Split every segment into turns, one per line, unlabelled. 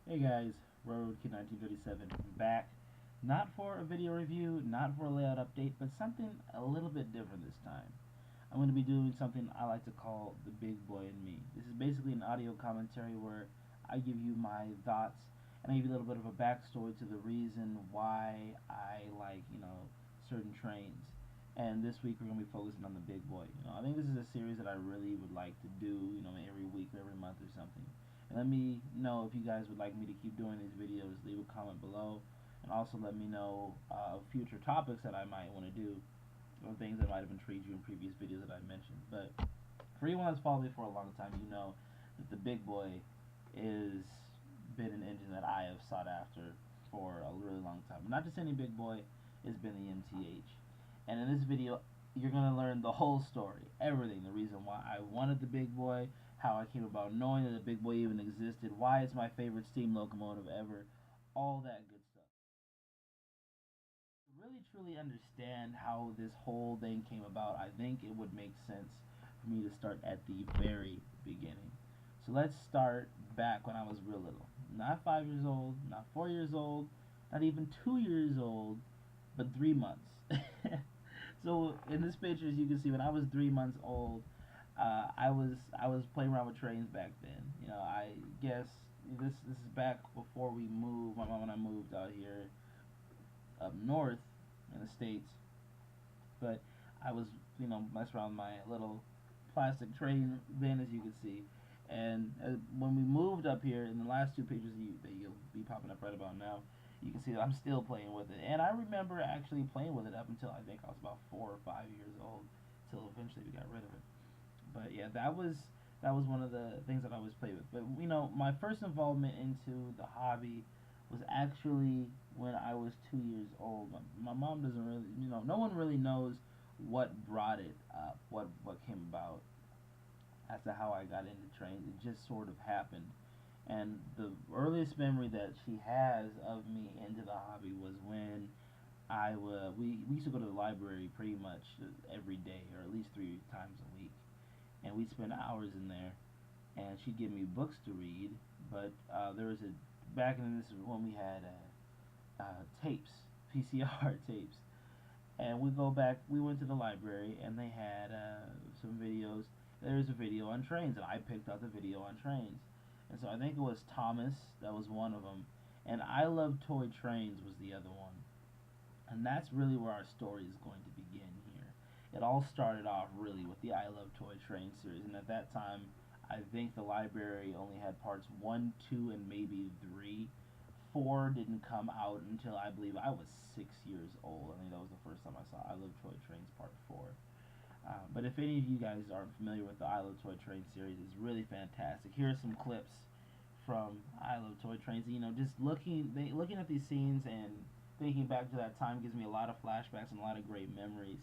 Hey guys, Roadkid 1937 back, not for a video review, not for a layout update, but something a little bit different this time. I'm going to be doing something I like to call the Big Boy and Me. This is basically an audio commentary where I give you my thoughts and I give you a little bit of a backstory to the reason why I like, certain trains. And this week we're going to be focusing on the Big Boy. I think this is a series that I really would like to do, every week or every month or something. And let me know if you guys would like me to keep doing these videos. Leave a comment below, and also let me know future topics that I might want to do, or things that might have intrigued you in previous videos that I mentioned. But for anyone that's followed me for a long time, you know that the Big Boy is been an engine that I have sought after for a really long time. Not just any Big Boy, it's been the MTH. And in this video, you're going to learn the whole story, everything, the reason why I wanted the Big Boy, how I came about knowing that the Big Boy even existed, why it's my favorite steam locomotive ever, all that good stuff. To really truly understand how this whole thing came about, I think it would make sense for me to start at the very beginning. So let's start back when I was real little. Not 5 years old, not 4 years old, not even 2 years old, but 3 months. So in this picture, as you can see, when I was 3 months old, I was playing around with trains back then. I guess this is back before we moved. My mom and I moved out here up north in the states, but I was messing around with my little plastic train then, as you can see. And when we moved up here, in the last two pictures that you'll be popping up right about now, you can see that I'm still playing with it. And I remember actually playing with it up until I think I was about 4 or 5 years old, till eventually we got rid of it. But yeah, that was one of the things that I always played with. But my first involvement into the hobby was actually when I was 2 years old. My mom doesn't really, no one really knows what brought it up, what came about as to how I got into trains. It just sort of happened. And the earliest memory that she has of me into the hobby was when we used to go to the library pretty much every day, or at least 3 times a week, and we'd spend hours in there. And she'd give me books to read, but there was a back in this when we had tapes, VCR tapes, and we go back. We went to the library, and they had some videos. There was a video on trains, and I picked out the video on trains. And so I think it was Thomas that was one of them, and I Love Toy Trains was the other one. And that's really where our story is going to begin here. It all started off really with the I Love Toy Train series, and at that time, I think the library only had parts 1, 2, and maybe 3. 4 didn't come out until I believe I was 6 years old. I think that was the first time I saw I Love Toy Trains Part 4. But if any of you guys aren't familiar with the I Love Toy Train series, it's really fantastic. Here are some clips from I Love Toy Trains. Just looking at these scenes and thinking back to that time gives me a lot of flashbacks and a lot of great memories.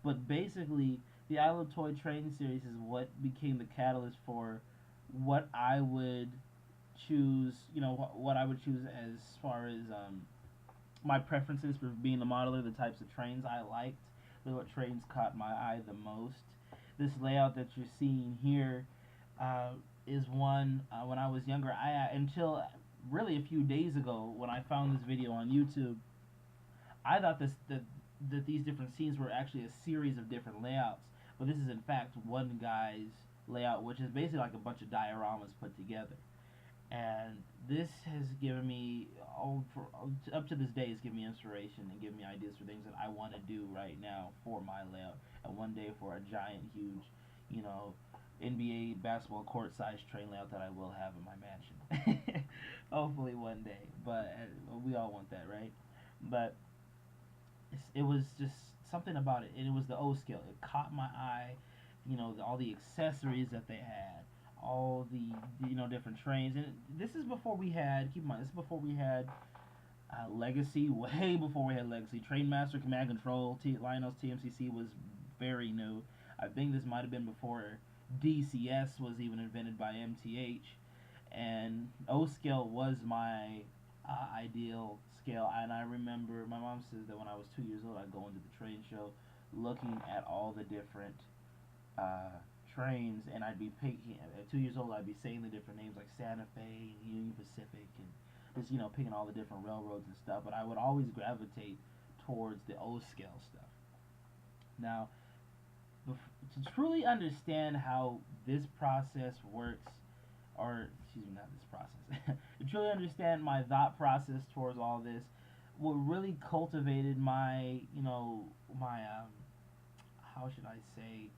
But basically, the I Love Toy Train series is what became the catalyst for what I would choose. What I would choose as far as my preferences for being a modeler, the types of trains I liked, what trains caught my eye the most. This layout that you're seeing here is one when I was younger. Until really a few days ago when I found this video on YouTube, I thought that these different scenes were actually a series of different layouts, but this is in fact one guy's layout, which is basically like a bunch of dioramas put together. And this has given me up to this day has given me inspiration and given me ideas for things that I want to do right now for my layout, and one day for a giant, huge, you know, NBA basketball court size train layout that I will have in my mansion. Hopefully one day, but we all want that, right? But it was just something about it, and it was the O scale. It caught my eye. All the accessories that they had, all the different trains, and this is before we had. Keep in mind, this is before we had Legacy. Way before we had Legacy. Trainmaster Command Control. Lionel's TMCC was very new. I think this might have been before DCS was even invented by MTH, and O scale was my ideal scale. And I remember my mom says that when I was 2 years old, I'd go into the train show, looking at all the different trains, and I'd be picking. At 2 years old, I'd be saying the different names like Santa Fe, Union Pacific and just picking all the different railroads and stuff. But I would always gravitate towards the O scale stuff. Now, to truly understand how this process works, or excuse me, not this process, to truly understand my thought process towards all this, what really cultivated my, my, how should I say,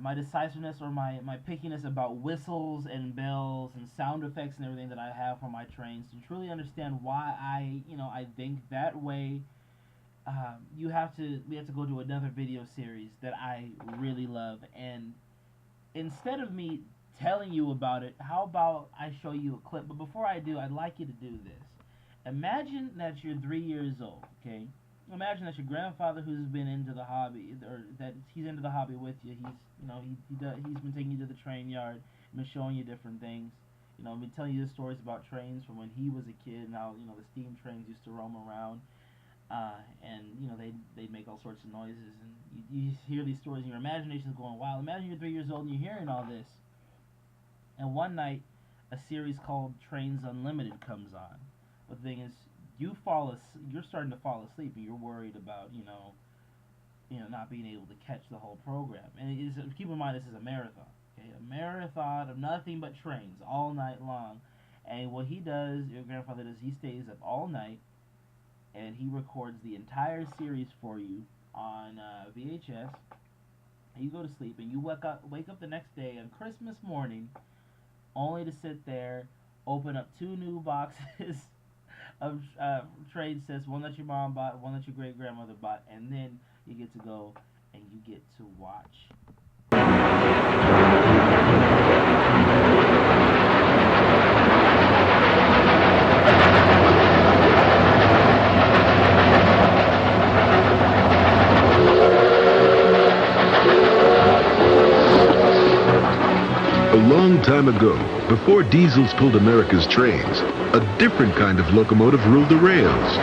my decisiveness or my pickiness about whistles and bells and sound effects and everything that I have for my trains, to truly understand why I think that way. We have to go to another video series that I really love, and instead of me telling you about it, how about I show you a clip? But before I do, I'd like you to do this. Imagine that you're 3 years old, okay? Imagine that your grandfather, who's been into the hobby, or that he's into the hobby with you, he's been taking you to the train yard, been showing you different things. Been telling you the stories about trains from when he was a kid, and how the steam trains used to roam around. And they'd make all sorts of noises, and you hear these stories, and your imagination is going wild. Imagine you're 3 years old and you're hearing all this, and one night a series called Trains Unlimited comes on. But the thing is, you're starting to fall asleep, and you're worried about not being able to catch the whole program. And keep in mind, this is a marathon, okay? A marathon of nothing but trains all night long. And what he does, your grandfather does, he stays up all night, and he records the entire series for you on VHS. And you go to sleep, and you wake up the next day on Christmas morning, only to sit there, open up 2 new boxes of trade sets, one that your mom bought, one that your great grandmother bought, and then you get to go and you get to watch.
A long time ago, before diesels pulled America's trains, a different kind of locomotive ruled the rails.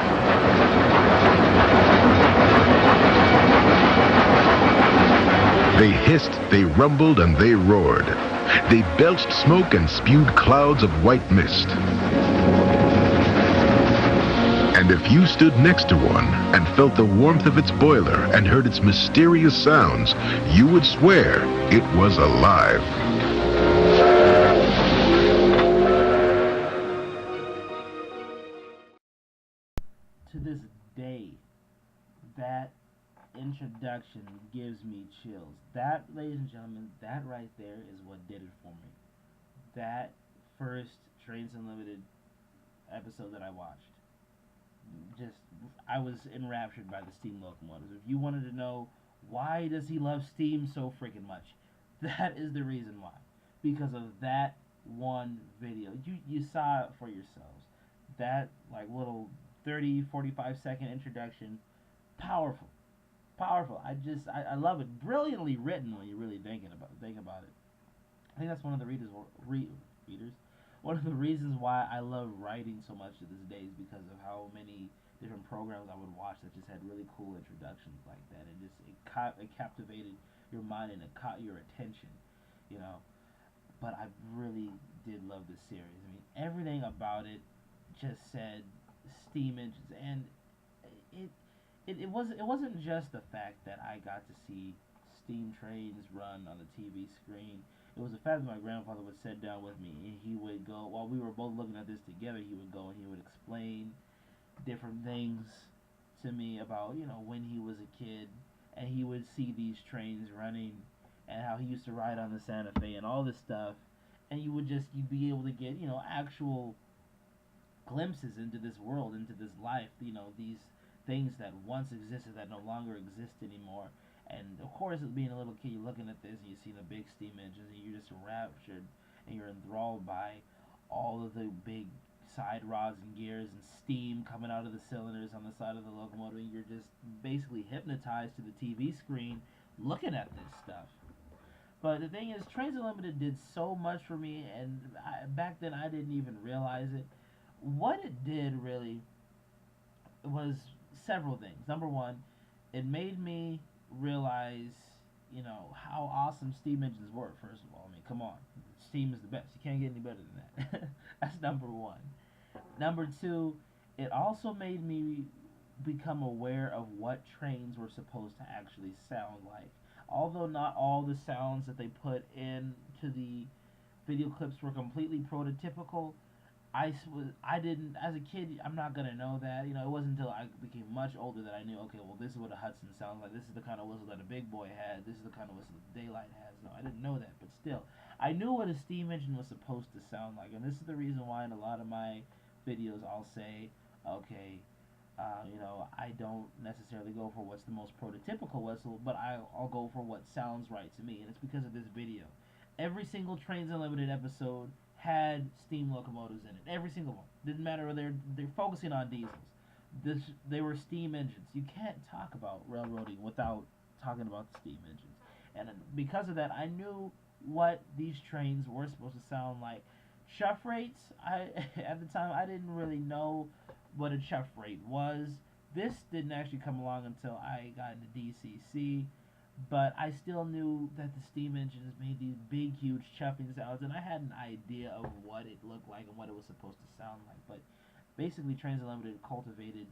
They hissed, they rumbled, and they roared. They belched smoke and spewed clouds of white mist. And if you stood next to one and felt the warmth of its boiler and heard its mysterious sounds, you would swear it was alive.
To this day, that introduction gives me chills. That, ladies and gentlemen, that right there is what did it for me. That first Trains Unlimited episode that I watched, I was enraptured by the steam locomotives. If you wanted to know why does he love steam so freaking much, that is the reason why. Because of that one video. You saw it for yourselves. That little 30-45 second introduction, powerful. I love it. Brilliantly written when you really think about it. I think that's one of the one of the reasons why I love writing so much to this day, is because of how many different programs I would watch that just had really cool introductions like that, and it captivated your mind and it caught your attention, But I really did love this series. I mean, everything about it just said steam engines, and it wasn't just the fact that I got to see steam trains run on the TV screen. It was the fact that my grandfather would sit down with me, and he would go, while we were both looking at this together, he would go and he would explain different things to me about, when he was a kid, and he would see these trains running, and how he used to ride on the Santa Fe and all this stuff, and you'd be able to get, actual glimpses into this world, into this life, these things that once existed that no longer exist anymore. And of course, as being a little kid, you're looking at this and you see the big steam engines, and you're just raptured and you're enthralled by all of the big side rods and gears and steam coming out of the cylinders on the side of the locomotive. And you're just basically hypnotized to the TV screen looking at this stuff. But the thing is, Trains Unlimited did so much for me, and back then I didn't even realize it. What it did really was several things. Number one, it made me realize, how awesome steam engines were. First of all, I mean, come on, steam is the best. You can't get any better than that. number one. Number two, it also made me become aware of what trains were supposed to actually sound like. Although not all the sounds that they put into the video clips were completely prototypical, I didn't, as a kid, I'm not gonna know that. You know, it wasn't until I became much older that I knew, okay, well, this is what a Hudson sounds like. This is the kind of whistle that a Big Boy had. This is the kind of whistle that Daylight has. No, I didn't know that, but still, I knew what a steam engine was supposed to sound like. And this is the reason why in a lot of my videos I'll say, okay, I don't necessarily go for what's the most prototypical whistle, but I'll go for what sounds right to me, and it's because of this video. Every single Trains Unlimited episode had steam locomotives in it. Every single one. Didn't matter whether they're focusing on diesels. They were steam engines. You can't talk about railroading without talking about the steam engines. And because of that, I knew what these trains were supposed to sound like. Chuff rates, I at the time I didn't really know what a chuff rate was. This didn't actually come along until I got into DCC, but I still knew that the steam engines made these big, huge chuffing sounds, and I had an idea of what it looked like and what it was supposed to sound like. But basically, Trains Unlimited cultivated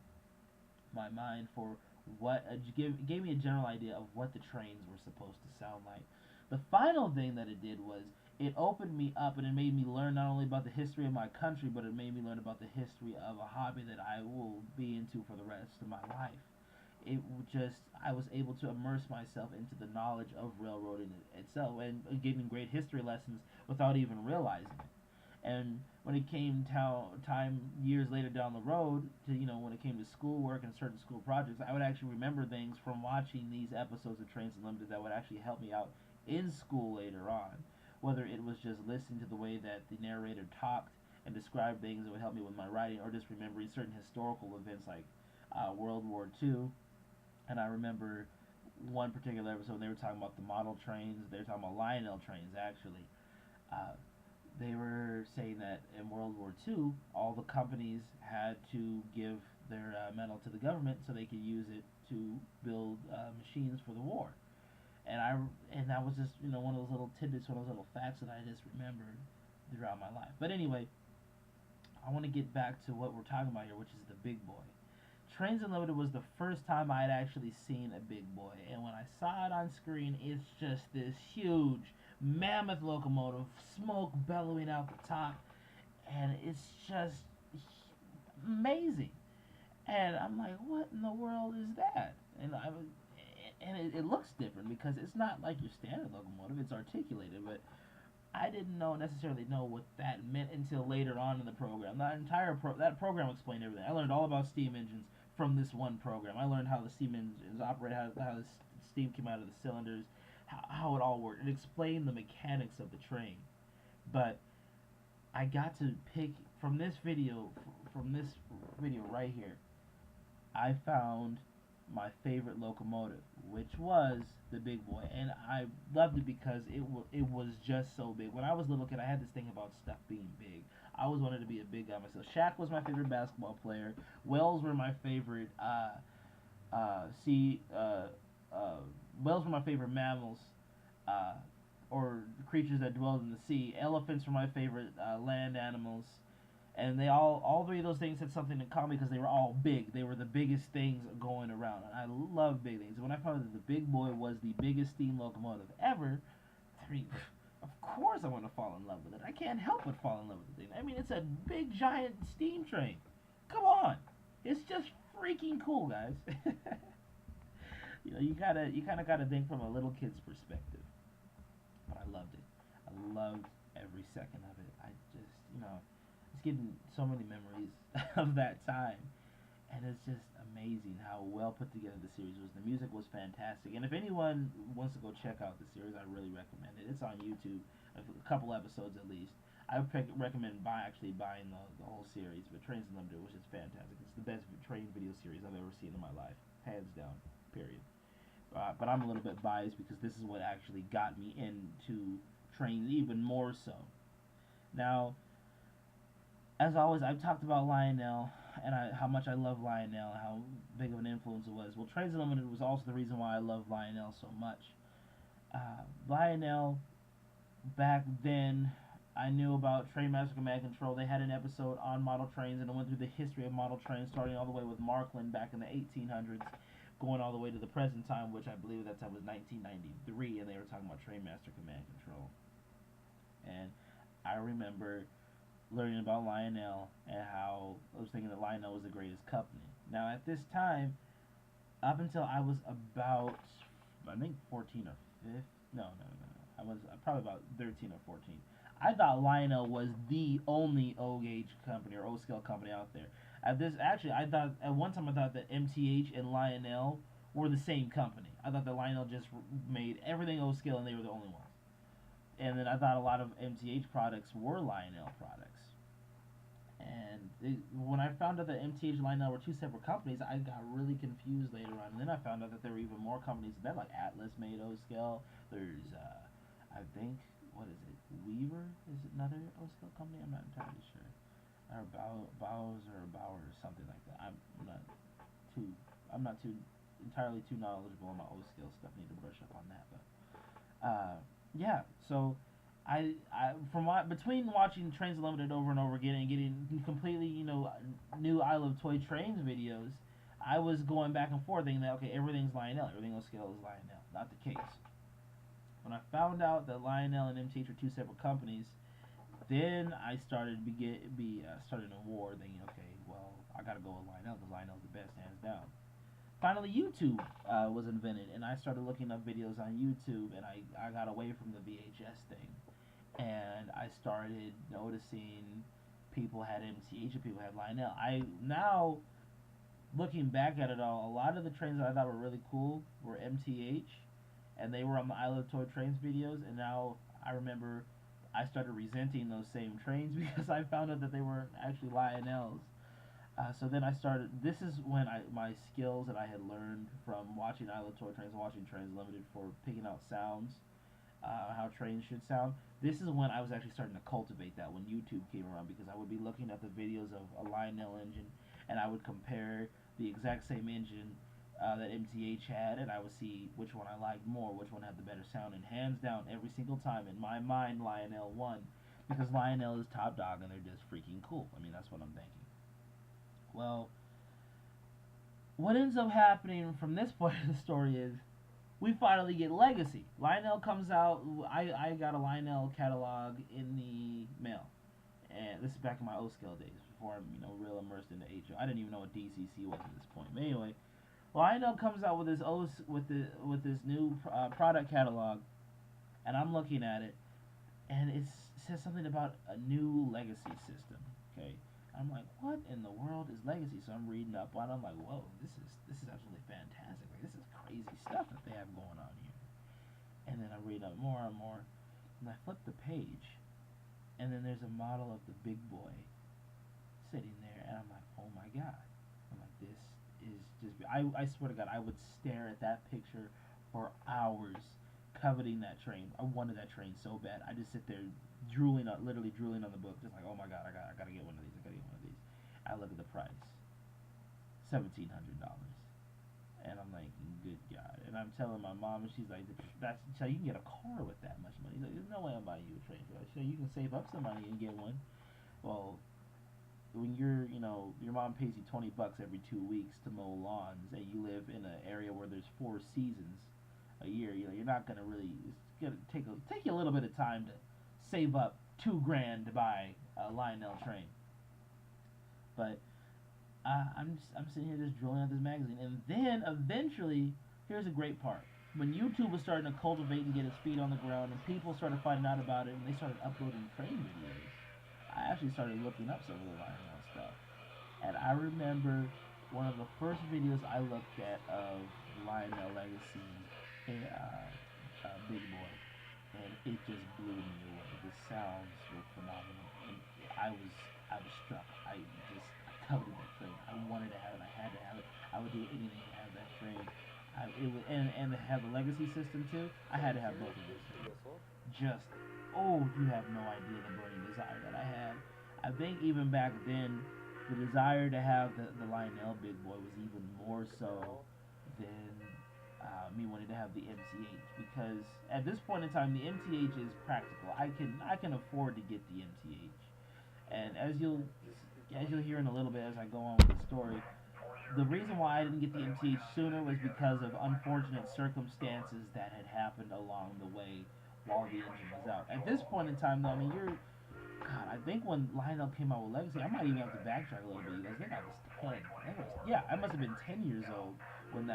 my mind for gave me a general idea of what the trains were supposed to sound like. The final thing that it did was it opened me up and it made me learn not only about the history of my country, but it made me learn about the history of a hobby that I will be into for the rest of my life. I was able to immerse myself into the knowledge of railroading itself, and it gave me great history lessons without even realizing it. And when it came time years later down the road to, when it came to schoolwork and certain school projects, I would actually remember things from watching these episodes of Trains Unlimited that would actually help me out in school later on. Whether it was just listening to the way that the narrator talked and described things that would help me with my writing, or just remembering certain historical events like World War II. And I remember one particular episode they were talking about the model trains. They were talking about Lionel trains, actually. They were saying that in World War II, all the companies had to give their metal to the government so they could use it to build machines for the war. And that was just one of those little tidbits, one of those little facts that I just remembered throughout my life. But anyway, I want to get back to what we're talking about here, which is the Big Boy. Trains Unlimited was the first time I had actually seen a Big Boy, and when I saw it on screen, it's just this huge mammoth locomotive, smoke bellowing out the top, and it's just amazing. And I'm like, what in the world is that? And it looks different because it's not like your standard locomotive. It's articulated, but I didn't necessarily know what that meant until later on in the program. That program explained everything. I learned all about steam engines from this one program. I learned how the steam engines operate, how the steam came out of the cylinders, how it all worked. It explained the mechanics of the train. But I got to pick from this video right here. I found my favorite locomotive, which was the Big Boy, and I loved it because it was just so big. When I was a little kid, I had this thing about stuff being big. I always wanted to be a big guy myself. Shaq was my favorite basketball player. Whales were my favorite. Whales were my favorite mammals, or creatures that dwelled in the sea. Elephants were my favorite land animals. And they all three of those things had something in common because they were all big. They were the biggest things going around. And I love big things. When I found that the Big Boy was the biggest steam locomotive ever, of course I want to fall in love with it. I can't help but fall in love with the thing. I mean, it's a big, giant steam train. Come on. It's just freaking cool, guys. You kind of gotta think from a little kid's perspective. But I loved it. I loved every second of it. I just, it's getting so many memories of that time, and it's just amazing how well put together the series was. The music was fantastic, and if anyone wants to go check out the series, I really recommend it. It's on YouTube, a couple episodes at least. I would recommend buying the whole series, but Trains Unlimited was just fantastic. It's the best train video series I've ever seen in my life, hands down, period. But I'm a little bit biased because this is what actually got me into trains even more so. Now, as always, I've talked about Lionel and how much I love Lionel, how big of an influence it was. Well, Trains Unlimited was also the reason why I love Lionel so much. Lionel, back then, I knew about Trainmaster Command Control. They had an episode on model trains, and it went through the history of model trains, starting all the way with Markland back in the 1800s, going all the way to the present time, which I believe at that time was 1993, and they were talking about Trainmaster Command Control. And I remember learning about Lionel and how I was thinking that Lionel was the greatest company. Now, at this time, up until I was about, I think 14 or 15. No. I was probably about 13 or 14. I thought Lionel was the only O gauge company or O scale company out there. At this, actually, I thought at one time I thought that MTH and Lionel were the same company. I thought that Lionel just made everything O scale and they were the only ones. And then I thought a lot of MTH products were Lionel products. And when I found out that MTH and Lionel were two separate companies, I got really confused later on. And then I found out that there were even more companies than that, like Atlas made O scale. There's, I think, what is it? Weaver is another O scale company. I'm not entirely sure. Or Bowers or something like that. Too. I'm not too entirely too knowledgeable on my O scale stuff. Need to brush up on that, but yeah. So between watching Trains Unlimited over and over again and getting completely, new I Love Toy Trains videos, I was going back and forth thinking that, okay, everything's Lionel, everything on scale is Lionel. Not the case. When I found out that Lionel and MTH were two separate companies, then I started starting a war, thinking, okay, well, I gotta go with Lionel because Lionel's the best, hands down. Finally, YouTube was invented, and I started looking up videos on YouTube, and I got away from the VHS thing, and I started noticing people had MTH and people had Lionel. Now, looking back at it all, a lot of the trains that I thought were really cool were MTH, and they were on the I Love Toy Trains videos, and now I remember I started resenting those same trains because I found out that they were actually Lionels. So then I started. This is when my skills that I had learned from watching I Love Toy Trains, watching Trains Limited for picking out sounds, how trains should sound. This is when I was actually starting to cultivate that when YouTube came around, because I would be looking at the videos of a Lionel engine, and I would compare the exact same engine that MTH had, and I would see which one I liked more, which one had the better sound, and hands down, every single time in my mind, Lionel won, because Lionel is top dog and they're just freaking cool. I mean, that's what I'm thinking. Well, what ends up happening from this point of the story is we finally get Legacy. Lionel comes out. I got a Lionel catalog in the mail, and this is back in my O-scale days before I'm real immersed into HO. I didn't even know what DCC was at this point. But anyway, Lionel comes out with this new product catalog, and I'm looking at it, and it says something about a new legacy system. Okay, I'm like, what in the world is legacy? So I'm reading up on it. I'm like, whoa, this is absolutely fantastic. Like, this is crazy stuff that they have going on here. And then I read up more and more, and I flip the page, and then there's a model of the Big Boy sitting there, and I'm like, oh my god. I'm like, this is just. I swear to God, I would stare at that picture for hours, coveting that train. I wanted that train so bad. I just sit there literally drooling on the book, just like, oh my god, I gotta get one of these. I gotta get one of these. I look at the price, $1,700, and I'm like, good God. And I'm telling my mom, and she's like, that's so you can get a car with that much money. She's like, there's no way I'm buying you a train. So you can save up some money and get one. Well, when your mom pays you $20 every 2 weeks to mow lawns, and you live in an area where there's 4 seasons a year, you're not gonna really. It's gonna take you a little bit of time to save up $2,000 to buy a Lionel train. But I'm sitting here just drilling at this magazine, and then eventually, here's a great part. When YouTube was starting to cultivate and get its feet on the ground, and people started finding out about it, and they started uploading train videos, I actually started looking up some of the Lionel stuff. And I remember one of the first videos I looked at of Lionel Legacy, Big Boy, and it just blew me away. The sounds were phenomenal, and I was struck. I coveted that train. I wanted to have it. I had to have it. I would do anything to have that train. And to have the legacy system too. I had to have both of those things. Just you have no idea the burning desire that I had. I think even back then, the desire to have the Lionel Big Boy was even more so than me wanting to have the MTH, because at this point in time the MTH is practical. I can afford to get the MTH, and as you'll hear in a little bit as I go on with the story, the reason why I didn't get the MTH sooner was because of unfortunate circumstances that had happened along the way while the engine was out. At this point in time, though, I mean, God, I think when Lionel came out with Legacy, I might even have to backtrack a little bit. You guys think I was 10? Yeah, I must have been 10 years old when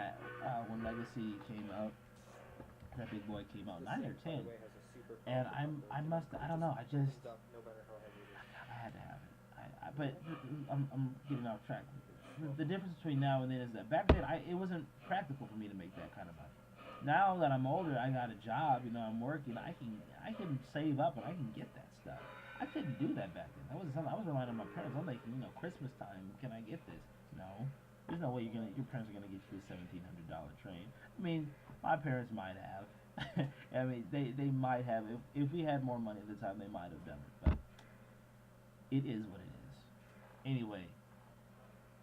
when Legacy came out. That Big Boy came out, 9 or 10, and I don't know. I had to have it. But I'm getting off track. The difference between now and then is that back then it wasn't practical for me to make that kind of money. Now that I'm older, I got a job. You know, I'm working. I can save up and I can get that stuff. I couldn't do that back then. That was something I was relying on my parents. I'm like, Christmas time, can I get this? No, there's no way your parents are gonna get you a $1,700 train. I mean, my parents might have. I mean, they might have. If we had more money at the time, they might have done it. But it is what it is. Anyway,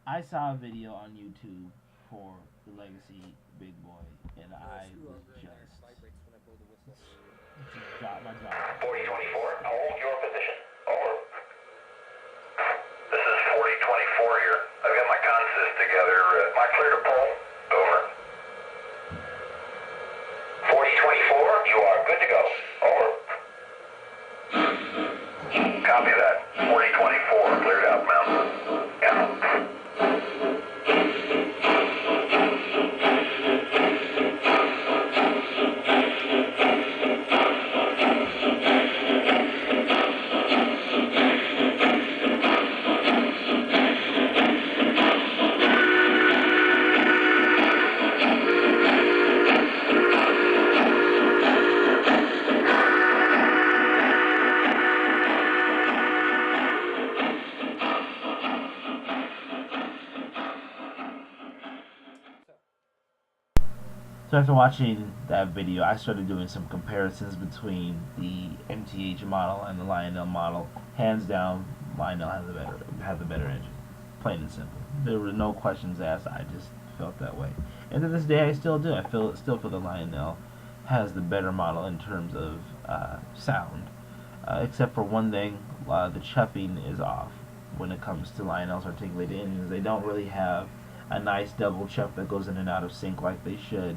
I saw a video on YouTube for the Legacy Big Boy, and I was just dropped my jaw.
4024, hold your position. Over. This is 4024 here. I've got my consist together. Am I clear to pull? Over. 4024, you are good to go. Over. Copy that. 4024, cleared out, Mountain. Yeah.
So after watching that video, I started doing some comparisons between the MTH model and the Lionel model. Hands down, Lionel had the better engine, plain and simple. There were no questions asked. I just felt that way, and to this day, I still do. I still feel the Lionel has the better model in terms of sound, except for one thing: the chuffing is off when it comes to Lionel's articulated engines. They don't really have a nice double chuff that goes in and out of sync like they should.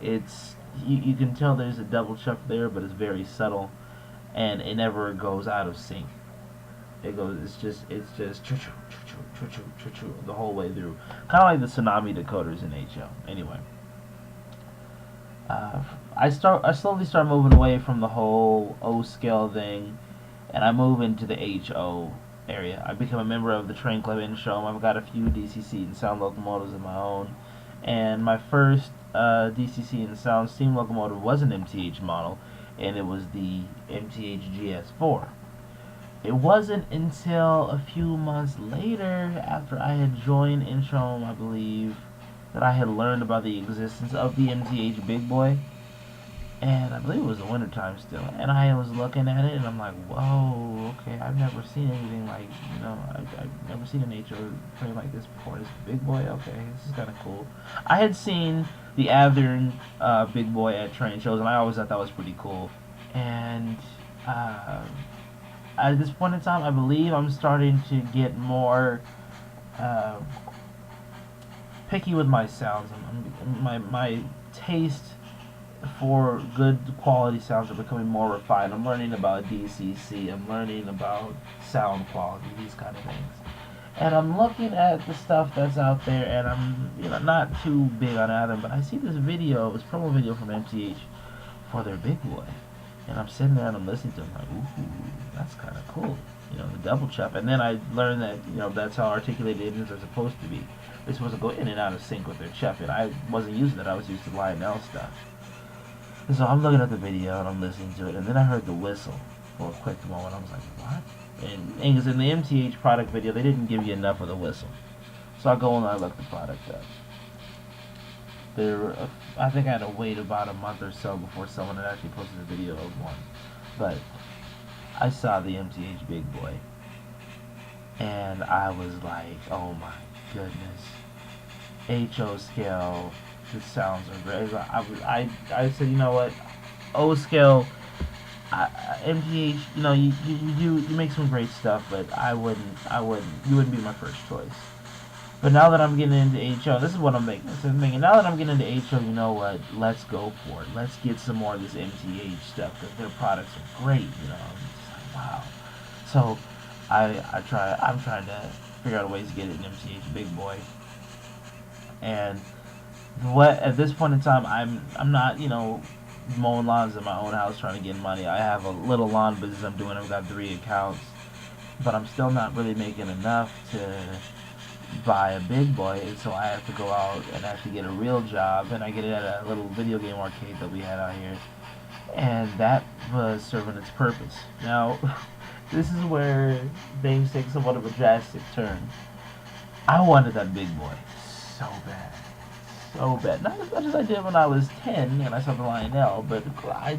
You can tell there's a double chuff there, but it's very subtle, and it never goes out of sync. It's just choo choo choo choo choo choo choo the whole way through, kind of like the Tsunami decoders in HO. Anyway, I slowly start moving away from the whole O scale thing, and I move into the HO area. I become a member of the Train Club in Showroom. I've got a few DCC and sound locomotives of my own, and my first DCC and sound steam locomotive was an MTH model, and it was the MTH GS4. It wasn't until a few months later, after I had joined Introm, I believe, that I had learned about the existence of the MTH Big Boy. And I believe it was the wintertime still. And I was looking at it, and I'm like, whoa, okay, I've never seen anything like, I've never seen an HO train like this before. This Big Boy, okay, this is kind of cool. I had seen the Athearn Big Boy at train shows, and I always thought that was pretty cool. And at this point in time, I believe I'm starting to get more picky with my sounds. My taste for good quality sounds are becoming more refined. I'm learning about DCC. I'm learning about sound quality, these kind of things. And I'm looking at the stuff that's out there, and I'm not too big on Athearn, but I see this promo video from MTH for their Big Boy. And I'm sitting there and I'm listening to them like, ooh, that's kind of cool. The double chuff. And then I learned that, that's how articulated engines are supposed to be. They're supposed to go in and out of sync with their chuff. And I wasn't using that. I was used to Lionel stuff. And so I'm looking at the video and I'm listening to it. And then I heard the whistle for a quick moment. I was like, what? And because in the MTH product video, they didn't give you enough of the whistle. So I go and I look the product up. I think I had to wait about a month or so before someone had actually posted a video of one. But I saw the MTH Big Boy, and I was like, oh my goodness. HO scale, the sounds are great. I said, you know what, O scale, MTH, you know, you make some great stuff, but you wouldn't be my first choice. But now that I'm getting into HO, this is what I'm thinking. Now that I'm getting into HO, you know what? Let's go for it. Let's get some more of this MTH stuff because their products are great. You know, I'm just like, wow. So I'm trying to figure out ways to get it in MTH Big Boy. And what at this point in time, I'm not, you know, mowing lawns in my own house trying to get money. I have a little lawn business I'm doing. I've got 3 accounts, but I'm still not really making enough to buy a Big Boy, and so I have to go out and actually get a real job, and I get it at a little video game arcade that we had out here, and that was serving its purpose. Now, this is where things take somewhat of a drastic turn. I wanted that Big Boy so bad. So bad. Not as much as I did when I was 10 and I saw the Lionel, but I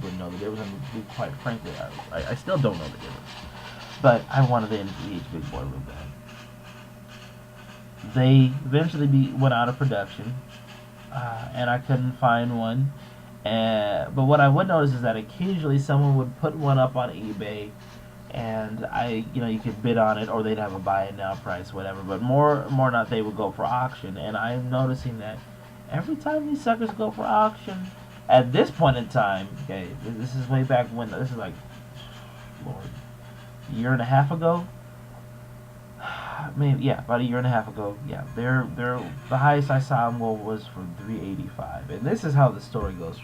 wouldn't know the difference, and quite frankly, I still don't know the difference. But I wanted the MTH Big Boy real bad. They eventually went out of production, and I couldn't find one. But what I would notice is that occasionally someone would put one up on eBay, and you could bid on it, or they'd have a buy it now price, whatever. But more not, they would go for auction. And I'm noticing that every time these suckers go for auction, at this point in time, okay, this is way back when. This is like, Lord, a year and a half ago. Maybe, yeah, about a year and a half ago. Yeah, the highest I saw them was for 385, and this is how the story goes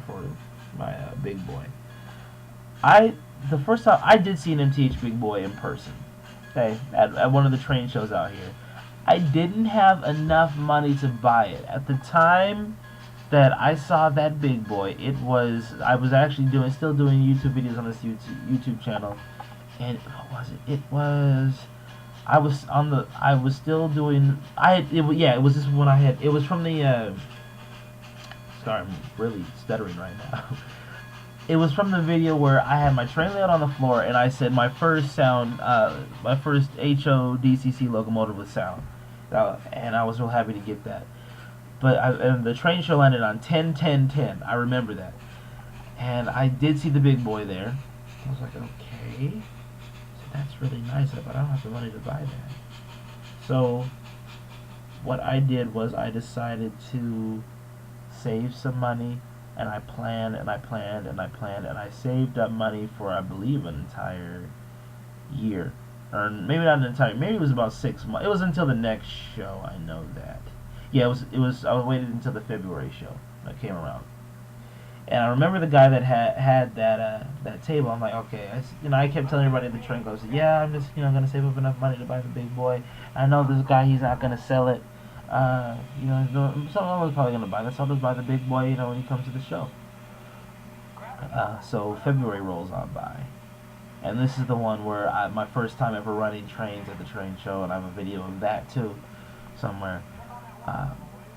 for my Big Boy. The first time I did see an MTH Big Boy in person, okay, at one of the train shows out here. I didn't have enough money to buy it at the time that I saw that Big Boy. I was actually still doing YouTube videos on this YouTube channel, and what was it? It was. I was still doing. It was this one I had. It was from the. Sorry, I'm really stuttering right now. It was from the video where I had my train layout on the floor, and I said my first sound, my first HO DCC locomotive with sound, and I was real happy to get that. And the train show ended on 10-10-10. I remember that, and I did see the Big Boy there. I was like, okay. That's really nice, but I don't have the money to buy that. So what I did was I decided to save some money, and I planned and I planned and I planned, and I saved up money for, I believe, an entire year. Or maybe not an entire, maybe it was about 6 months. It was until the next show, I know that. Yeah, it was I waited until the February show that came around. And I remember the guy that had that table. I'm like, okay, I kept telling everybody at the train club, yeah, I'm just gonna save up enough money to buy the Big Boy. I know this guy, he's not gonna sell it. Someone was probably gonna buy this. I'll just buy the Big Boy, when he comes to the show. So February rolls on by, and this is the one where my first time ever running trains at the train show, and I have a video of that too, somewhere.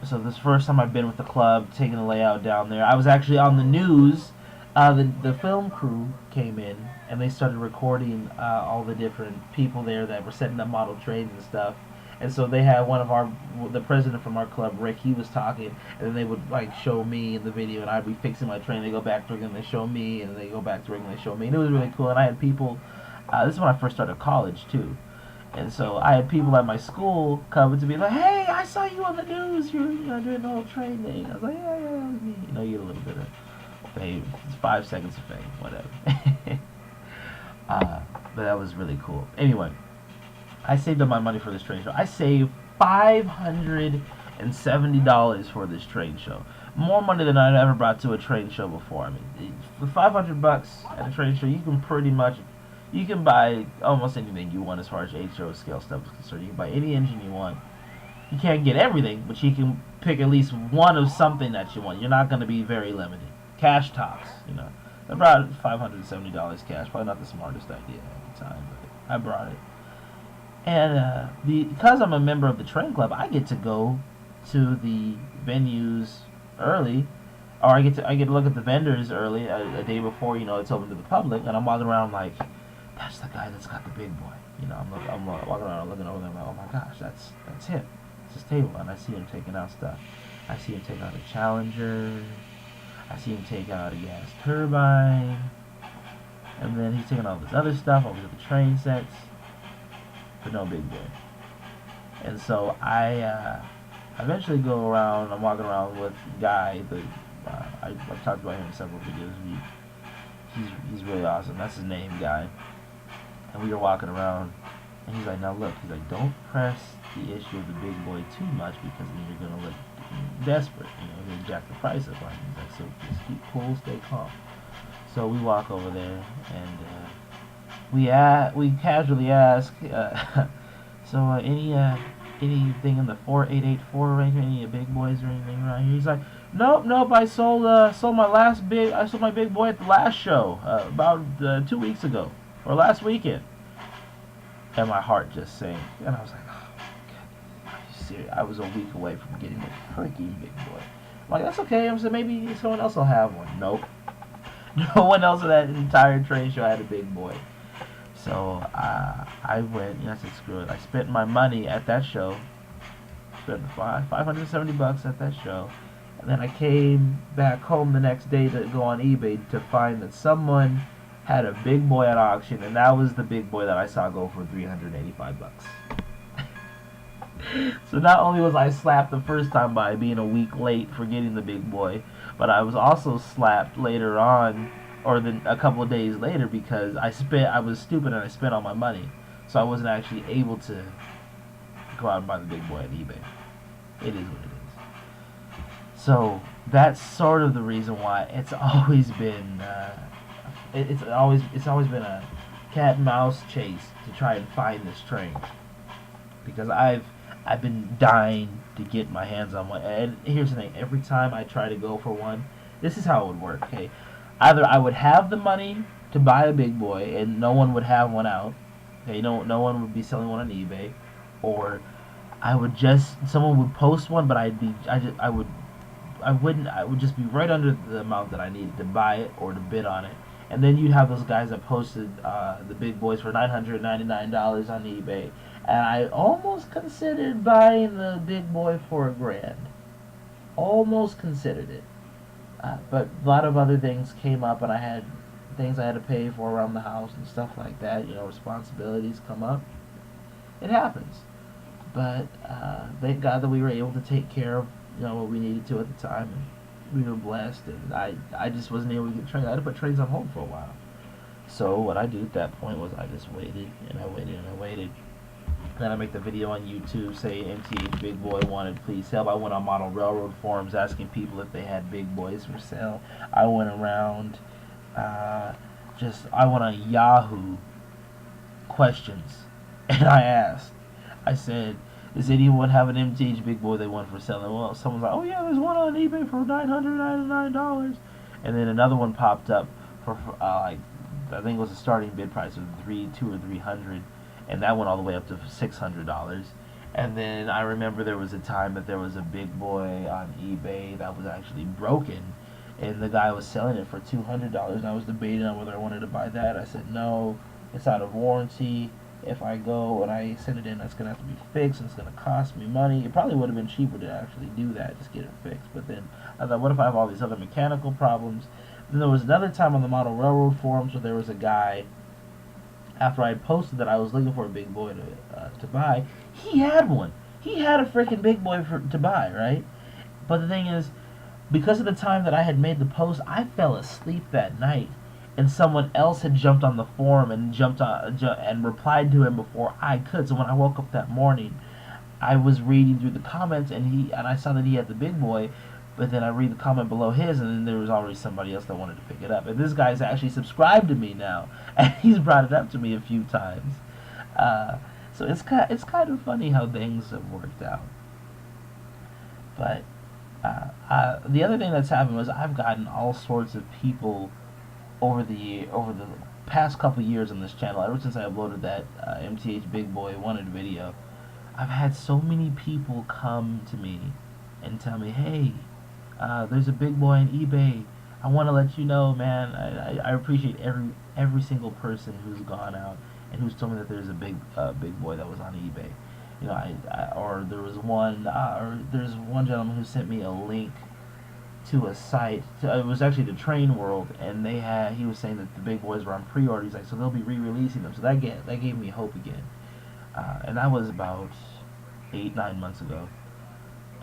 So this first time I've been with the club, taking the layout down there. I was actually on the news. The film crew came in, and they started recording all the different people there that were setting up model trains and stuff. And so they had the president from our club, Rick, he was talking, and then they would show me in the video, and I'd be fixing my train. They go back to Rick, and they show me, and they go back to Rick, and they show me. And it was really cool. And I had people. This is when I first started college too. And so I had people at my school coming to me like, hey, I saw you on the news. You're doing the whole train thing. I was like, yeah, that was me. You get a little bit of fame. It's 5 seconds of fame, whatever. But that was really cool. Anyway, I saved up my money for this train show. I saved $570 for this train show. More money than I'd ever brought to a train show before. I mean, for $500 at a train show, you can pretty much... You can buy almost anything you want as far as HO scale stuff is concerned. You can buy any engine you want. You can't get everything, but you can pick at least one of something that you want. You're not going to be very limited. Cash tops, I brought $570 cash. Probably not the smartest idea at the time, but I brought it. And because I'm a member of the train club, I get to go to the venues early. Or I get to look at the vendors early, a day before, it's open to the public. And I'm walking around like... That's the guy that's got the Big Boy. I'm walking around looking over there, I'm like, oh my gosh, that's him. It's his table, and I see him taking out stuff. I see him take out a Challenger. I see him take out a gas turbine. And then he's taking all this other stuff, all these other train sets, but no Big Boy. And so I eventually go around. I'm walking around with Guy. I've talked about him in several videos. He's really awesome. That's his name, Guy. And we were walking around, and he's like, "Now look," he's like, "don't press the issue of the Big Boy too much because then you're gonna look desperate. You know, you're gonna jack the price up on it." He's like, "So just keep cool, stay calm." So we walk over there, and we casually ask, "So anything in the 4884 range, any Big Boys or anything around here?" He's like, "Nope. I sold my Big Boy at the last show about 2 weeks ago or last weekend." And my heart just sank, and I was like, "Oh my God, are you serious?" I was a week away from getting a freaking Big Boy. I'm like, "That's okay." I'm saying maybe someone else will have one. Nope. No one else in that entire train show had a Big Boy. So I went, I said, screw it. I spent my money at that show. Spent $570 at that show. And then I came back home the next day to go on eBay to find that someone had a Big Boy at auction, and that was the Big Boy that I saw go for $385. So not only was I slapped the first time by being a week late for getting the Big Boy, but I was also slapped later on, or then a couple of days later, because I was stupid and I spent all my money, so I wasn't actually able to go out and buy the Big Boy on eBay. It is what it is. So that's sort of the reason why it's always been it's always been a cat and mouse chase to try and find this train, because I've been dying to get my hands on one. And here's the thing: every time I try to go for one, this is how it would work. Okay, either I would have the money to buy a Big Boy and no one would have one out. Okay, no one would be selling one on eBay, or someone would post one, but I would just be right under the amount that I needed to buy it or to bid on it. And then you'd have those guys that posted the Big Boys for $999 on eBay. And I almost considered buying the Big Boy for $1,000. Almost considered it. But a lot of other things came up, and I had things I had to pay for around the house and stuff like that. Responsibilities come up. It happens. But thank God that we were able to take care of what we needed to at the time. And we were blessed, and I just wasn't able to get trains. I had to put trains on hold for a while. So what I did at that point was I just waited, and I waited, and I waited. Then I make the video on YouTube, say MTH Big Boy wanted please help. I went on model railroad forums asking people if they had Big Boys for sale. I went around, I went on Yahoo questions, and I said, does anyone have an MTH Big Boy they want for selling? Well, someone's like, oh yeah, there's one on eBay for $999. And then another one popped up for I think it was a starting bid price of $200 or $300, and that went all the way up to $600. And then I remember there was a time that there was a Big Boy on eBay that was actually broken, and the guy was selling it for $200, and I was debating on whether I wanted to buy that. I said, no, it's out of warranty. If I go and I send it in, that's going to have to be fixed, and it's going to cost me money. It probably would have been cheaper to actually do that, just get it fixed. But then I thought, what if I have all these other mechanical problems? Then there was another time on the model railroad forums where there was a guy, after I had posted that I was looking for a Big Boy to buy, he had one. He had a freaking Big Boy to buy, right? But the thing is, because of the time that I had made the post, I fell asleep that night, and someone else had jumped on the forum and and replied to him before I could. So when I woke up that morning, I was reading through the comments, and I saw that he had the Big Boy, but then I read the comment below his, and then there was already somebody else that wanted to pick it up. And this guy's actually subscribed to me now, and he's brought it up to me a few times. So it's kind of funny how things have worked out. But the other thing that's happened was I've gotten all sorts of people over the past couple years on this channel. Ever since I uploaded that MTH Big Boy wanted video, I've had so many people come to me and tell me, hey, there's a Big Boy on eBay. I want to let you know, man. I appreciate every single person who's gone out and who's told me that there's a big Boy that was on eBay. you know, or there's one gentleman who sent me a link to a site. It was actually the Train World, and he was saying that the big boys were on pre-order. He's like, so they'll be re-releasing them. So that gave me hope again. And that was about 8-9 months ago.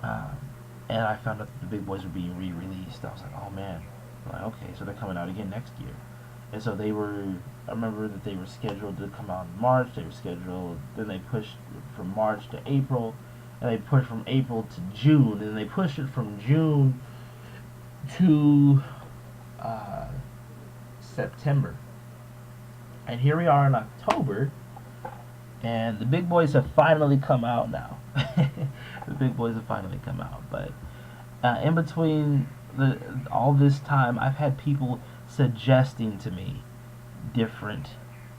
Um, and I found out that the big boys were being re-released. I was like, oh man. I'm like, okay, so they're coming out again next year. And so I remember that they were scheduled to come out in March. Then they pushed from March to April, and they pushed from April to June, and they pushed it from June to September. And here we are in October, and the big boys have finally come out now. The big boys have finally come out, but in between all this time, I've had people suggesting to me different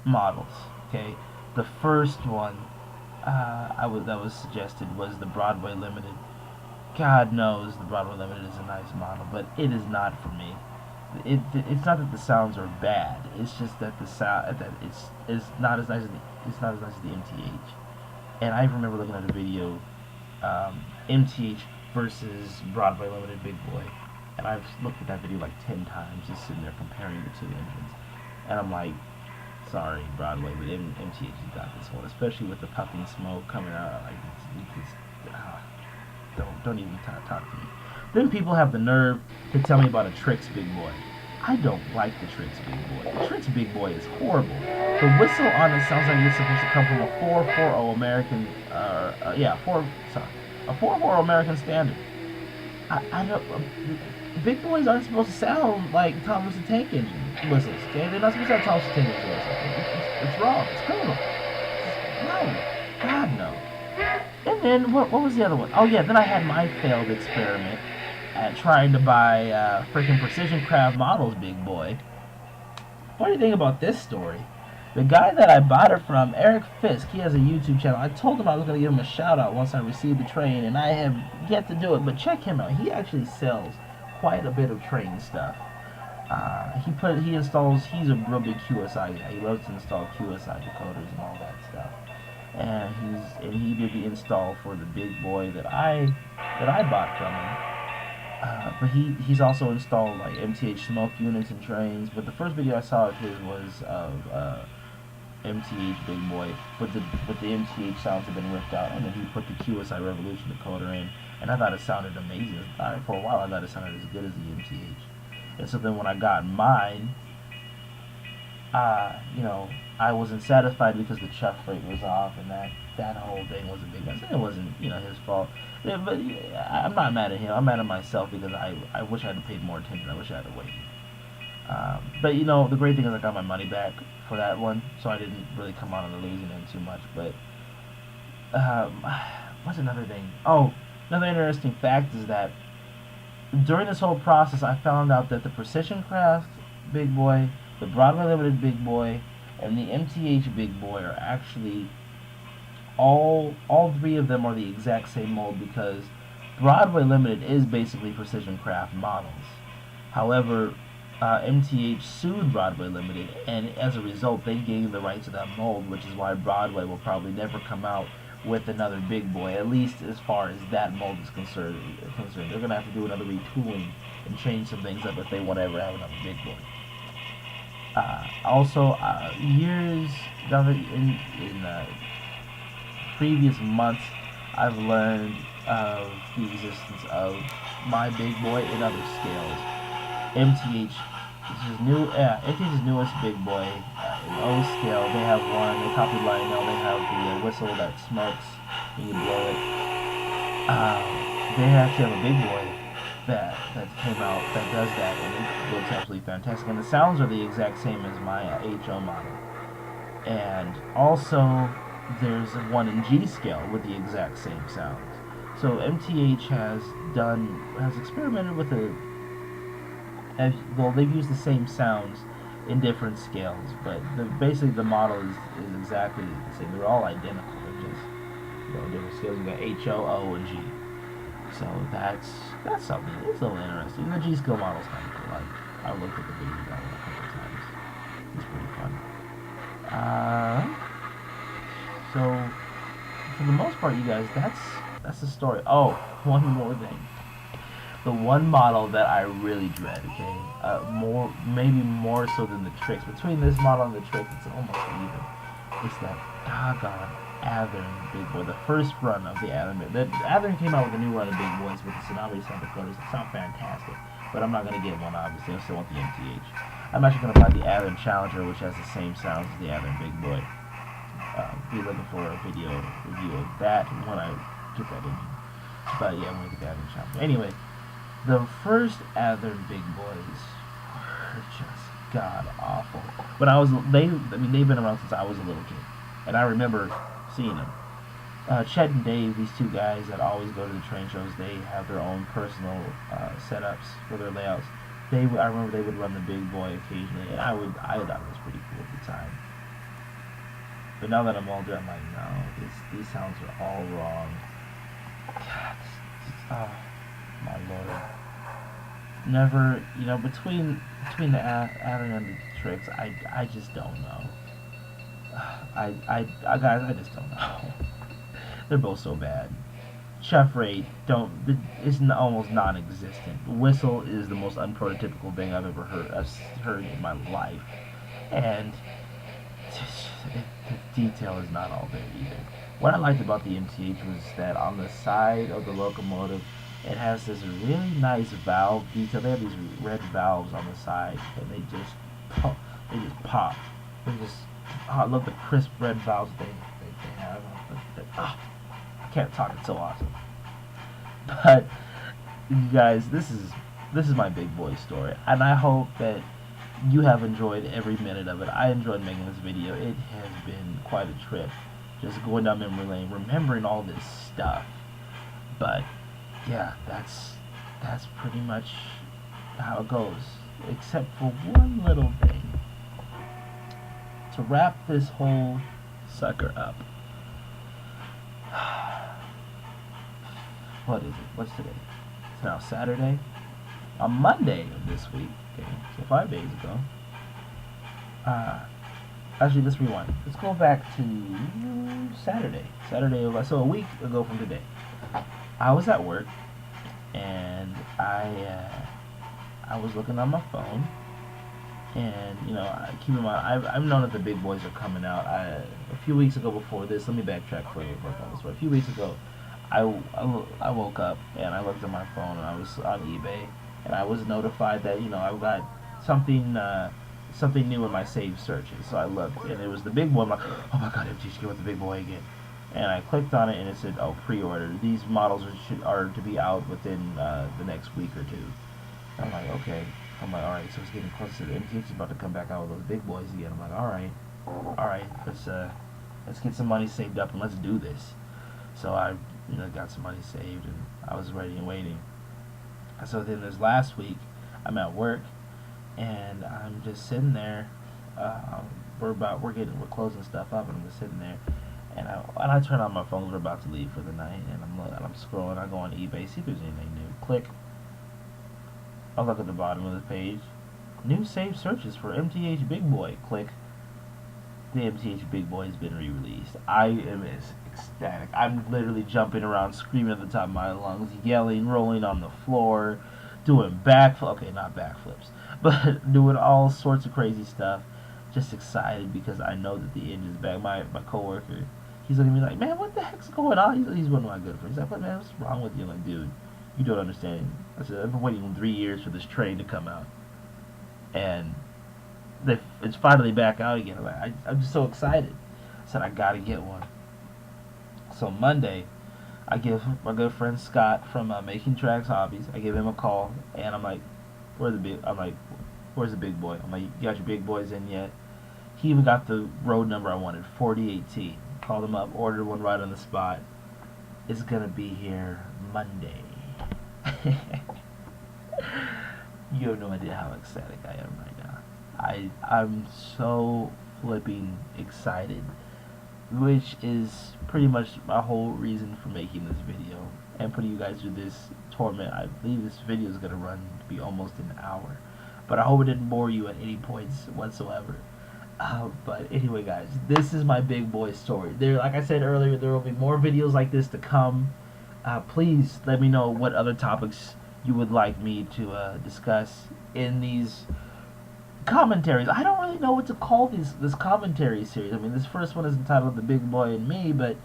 models. Okay, the first one that was suggested was the Broadway Limited. God knows the Broadway Limited is a nice model, but it is not for me. It's not that the sounds are bad. It's just that the sound that it's not as nice as the MTH. And I remember looking at a video, MTH versus Broadway Limited Big Boy, and I've looked at that video like 10 times, just sitting there comparing the two engines, and I'm like, sorry Broadway, but MTH has got this one, especially with the puffing smoke coming out. Like, don't even talk to me. Then people have the nerve to tell me about a Trix Big Boy. I don't like the Trix Big Boy. The Trix Big Boy is horrible. The whistle on it sounds like it's supposed to come from a 440 American, a 440 American Standard. I don't. Big boys aren't supposed to sound like Thomas the Tank Engine whistles. Okay, they're not supposed to have Thomas the Tank Engine whistles. It's wrong. It's criminal. No, God no. And then what was the other one? Oh yeah, then I had my failed experiment at trying to buy freaking Precision Craft Models Big Boy. Funny thing about this story, the guy that I bought it from, Eric Fisk, he has a YouTube channel. I told him I was going to give him a shout out once I received the train, and I have yet to do it, but check him out. He actually sells quite a bit of train stuff. He's a real big QSI guy. He loves to install QSI decoders and all that stuff. And he did the install for the Big Boy that I bought from him. But he's also installed like MTH smoke units and trains. But the first video I saw of his was of MTH Big Boy, but the MTH sounds have been ripped out, and then he put the QSI Revolution decoder in, and I thought it sounded amazing. For a while, I thought it sounded as good as the MTH. And so then when I got mine, I wasn't satisfied because the chuck rate was off, and that whole thing was a big mess. It wasn't, his fault. Yeah, but I'm not mad at him. I'm mad at myself because I wish I had paid more attention. I wish I had waited. But the great thing is I got my money back for that one, so I didn't really come out on the losing end too much. But what's another thing? Oh, another interesting fact is that during this whole process, I found out that the Precision Craft Big Boy, the Broadway Limited Big Boy, and the MTH Big Boy are actually all three of them are the exact same mold, because Broadway Limited is basically Precision Craft models. However, MTH sued Broadway Limited, and as a result, they gained the rights to that mold, which is why Broadway will probably never come out with another Big Boy, at least as far as that mold is concerned. They're going to have to do another retooling and change some things up if they want to ever have another Big Boy. Years in previous months, I've learned of the existence of my Big Boy in other scales. MTH's newest Big Boy, in O scale, they have one. They copied Lionel. They have the whistle that smokes when you blow it. They actually have a Big Boy that came out that does that, and it looks absolutely fantastic. And the sounds are the exact same as my HO model. And also, there's one in G scale with the exact same sounds. So MTH has experimented with they've used the same sounds in different scales, but basically the model is exactly the same. They're all identical. They're just different scales. You got H, O, O, and G. So that's something. It's a little interesting. The G scale model's kind of cool. I looked at the video of that one a couple of times. It's pretty fun. So for the most part, you guys, that's the story. Oh, one more thing. The one model that I really dread, okay, maybe more so than the tricks. Between this model and the tricks, it's almost even. It's that doggone Athearn Big Boy. The first run of the Athearn. The Athearn came out with a new run of Big Boys with the Tsunami Santa Claus. It sounds fantastic, but I'm not gonna get one. Obviously, I still want the MTH. I'm actually gonna buy the Athearn Challenger, which has the same sounds as the Athearn Big Boy. Be looking for a video review of that when I get that in. But yeah, I'm gonna get the Athearn Challenger. Anyway, the first Athearn Big Boys were just god awful. But they've been around since I was a little kid, and I remember seeing them. Chet and Dave, these two guys that always go to the train shows, they have their own personal setups for their layouts. I remember they would run the Big Boy occasionally, and I thought it was pretty cool at the time. But now that I'm older, I'm like, no, these sounds are all wrong. God, oh my lord. Never, between the Athearn and the tricks, I just don't know. Guys, I just don't know. They're both so bad. Chef rate is almost non-existent. Whistle is the most unprototypical thing I've ever heard in my life, and the detail is not all there either. What I liked about the MTH was that on the side of the locomotive, it has this really nice valve detail. They have these red valves on the side, and they just pop. I love the crisp red valves they have. I can't talk. It's so awesome. But you guys, this is my Big Boy story, and I hope that you have enjoyed every minute of it. I enjoyed making this video. It has been quite a trip, just going down memory lane, remembering all this stuff. But yeah, that's pretty much how it goes, except for one little thing. To wrap this whole sucker up. What is it? What's today? It's now Saturday. On Monday of this week, okay, so 5 days ago. Actually, let's rewind. Let's go back to Saturday. So a week ago from today. I was at work, and I was looking on my phone, and keep in mind, I've known that the Big Boys are coming out. A few weeks ago before this, let me backtrack for you. A few weeks ago, I woke up and I looked at my phone, and I was on eBay, and I was notified that I've got something new in my saved searches. So I looked, and it was the Big Boy. I'm like, oh my god, MTH came with the Big Boy again. And I clicked on it, and it said, oh, pre-order. These models are to be out within the next week or two. I'm like, okay. I'm like, alright, so it's getting close to the MTH is about to come back out with those Big Boys again. I'm like, alright, let's get some money saved up and let's do this. So I got some money saved, and I was ready and waiting. So then this last week, I'm at work, and I'm just sitting there. We're closing stuff up, and I'm just sitting there. And I turn on my phone. We're about to leave for the night, and I'm scrolling. I go on eBay, see if there's anything new. Click. I look at the bottom of the page. New saved searches for MTH Big Boy. Click. The MTH Big Boy has been re-released. I am ecstatic. I'm literally jumping around, screaming at the top of my lungs, yelling, rolling on the floor, doing backflips. Okay, not backflips, but doing all sorts of crazy stuff. Just excited because I know that the engine's back. My coworker, he's looking at me like, man, what the heck's going on? He's one of my good friends. He's like, man, what's wrong with you? I'm like, dude, you don't understand. I said, I've been waiting 3 years for this train to come out, and it's finally back out again. I'm just so excited. I said, I gotta get one. So Monday, I give my good friend Scott from Making Tracks Hobbies, I give him a call, and I'm like, where's the Big Boy? I'm like, you got your Big Boys in yet? He even got the road number I wanted, 4018. Called him up, ordered one right on the spot. It's gonna be here Monday. You have no idea how ecstatic I am right now. I'm so flipping excited, which is pretty much my whole reason for making this video and putting you guys through this torment. I believe this video is gonna run to be almost an hour, but I hope it didn't bore you at any points whatsoever. But anyway, guys, this is my big boy story. There, like I said earlier, there will be more videos like this to come. Please let me know what other topics you would like me to discuss in these commentaries. I don't really know what to call this commentary series. I mean, this first one is entitled "The Big Boy and Me," but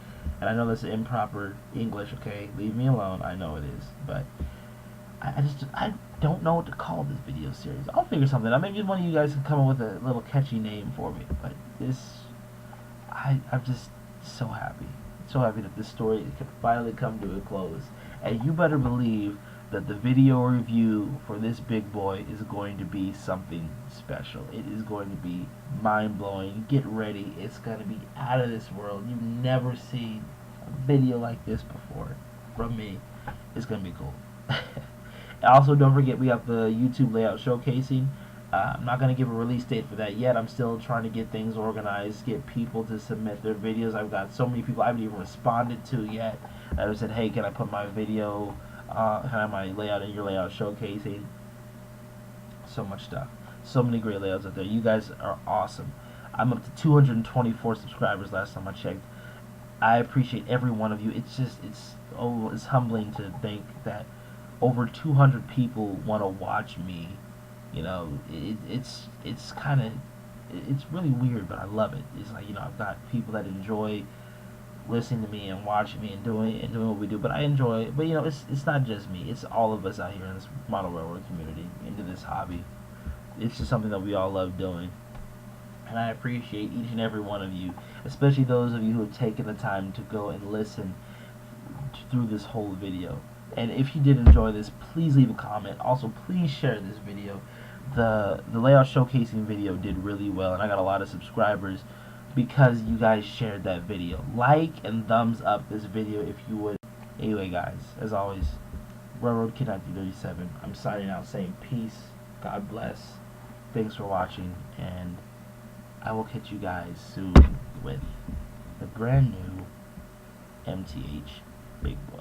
and I know that's improper English. Okay, leave me alone. I know it is, but I don't know what to call this video series. I'll figure something out. Maybe one of you guys can come up with a little catchy name for me. But I'm just so happy that this story can finally come to a close. And you better believe that the video review for this big boy is going to be something special. It is going to be mind-blowing. Get ready. It's going to be out of this world. You've never seen a video like this before from me. It's going to be cool. Also, don't forget we have the YouTube layout showcasing. I'm not going to give a release date for that yet. I'm still trying to get things organized, get people to submit their videos. I've got so many people I haven't even responded to yet that have said, hey, can I put my video, can I have my layout in your layout showcasing? So much stuff. So many great layouts out there. You guys are awesome. I'm up to 224 subscribers last time I checked. I appreciate every one of you. It's humbling to think that over 200 people want to watch me. You know, it's kind of, it's really weird, but I love it. It's like, you know, I've got people that enjoy listening to me and watching me and doing what we do. But I enjoy it. But you know, it's not just me. It's all of us out here in this model railroad community into this hobby. It's just something that we all love doing. And I appreciate each and every one of you, especially those of you who have taken the time to go and listen through this whole video. And if you did enjoy this, please leave a comment. Also, please share this video. The layout showcasing video did really well, and I got a lot of subscribers because you guys shared that video. Like and thumbs up this video if you would. Anyway, guys, as always, Railroad Kid 1937. I'm signing out saying peace, God bless, thanks for watching, and I will catch you guys soon with the brand new MTH Big Boy.